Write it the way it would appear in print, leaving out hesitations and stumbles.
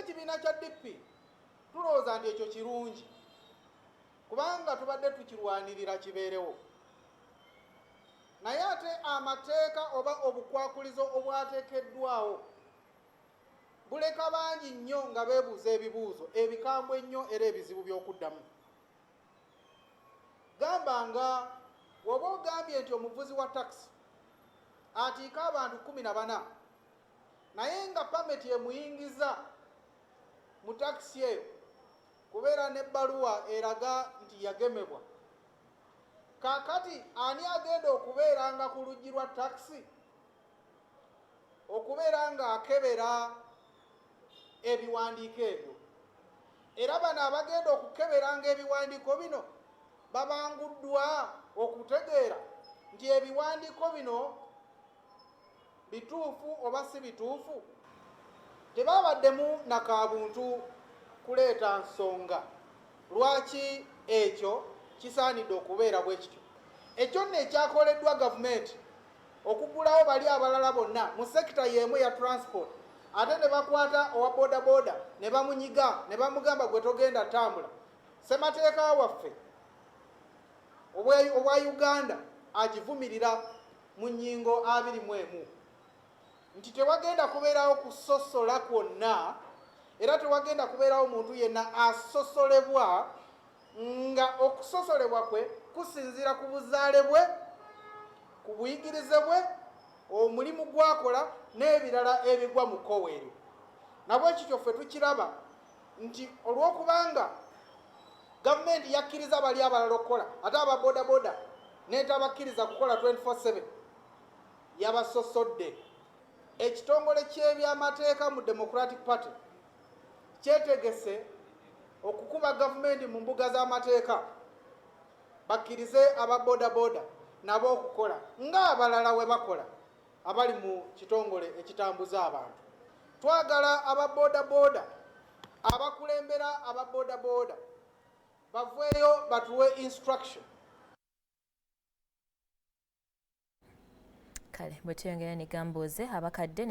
ng'ekibiina kya DP tulowooza nti ekyo kirungi kubanga tubadde tukirwanirira kibeerewo, naye ate amateeka oba obukwakulizo obwateekeddwawo buleka bangi nnyo nga beebuuza ebibuuzo ebikambwe ennyo era ebizibu by'okuddamu. Gamba nga woba ogambye nti omuvuzi wa takisi atiika abantu 14 naye nga pameti emuyingiza mu takisi eyo kubeera n'ebbaluwa eraga nti yagemebwa, kaakati ani agenda okubeeranga ku luggi lwa takisi okubeera nga akebera ebiwandiiko ebyo? Era bano abagenda okukeberanga ebiwandiiko bino babanguddwa okutegeera nti ebiwandiiko bino bituufu oba si bituufu. Tebabaddemu nakabuntu kuleeta nsonga lwaki ekyo kisaanidde okubeera bwe kityo. Ekyo nno ekyakoleddwa gavumenti okugulawo bali abalala bonna mu sekita y'emu ya transport, ate ne bakwata owa bodaboda ne bamunyiga ne bamugamba gwe togenda tambula. Ssemateeka waffe obwa Uganda agivumirira mu nnyingo 21 nti tewagenda kubeerawo kusosola kwonna era tewagenda kubeerawo muntu yenna asosolebwa nga okusosolebwa kwe kusinziira ku buzaale bwe, ku buyigirize bwe, omulimu gwakola n'ebirala ebigwa mu kkoweero. Nabwe kityo ffe tukiraba nti olw'okubanga gavumenti yakkiriza bali abalala okukola ate ababodaboda n'etabakkiriza kukola 24/7 yabasosodde. Ekitongole ky'ebyamateeka mu Democratic Party kyetegese okukuba gavumenti mu mbuga z'amateeka bakkirize ababodaboda nabo okukola ng'abalala we bakola abali mu kitongole ekitambuza abantu. Twagala ababodaboda abakulembera ababodaboda baveeyo batuwe instruction. Kale bwe tuyongera ne Gamboze abakadde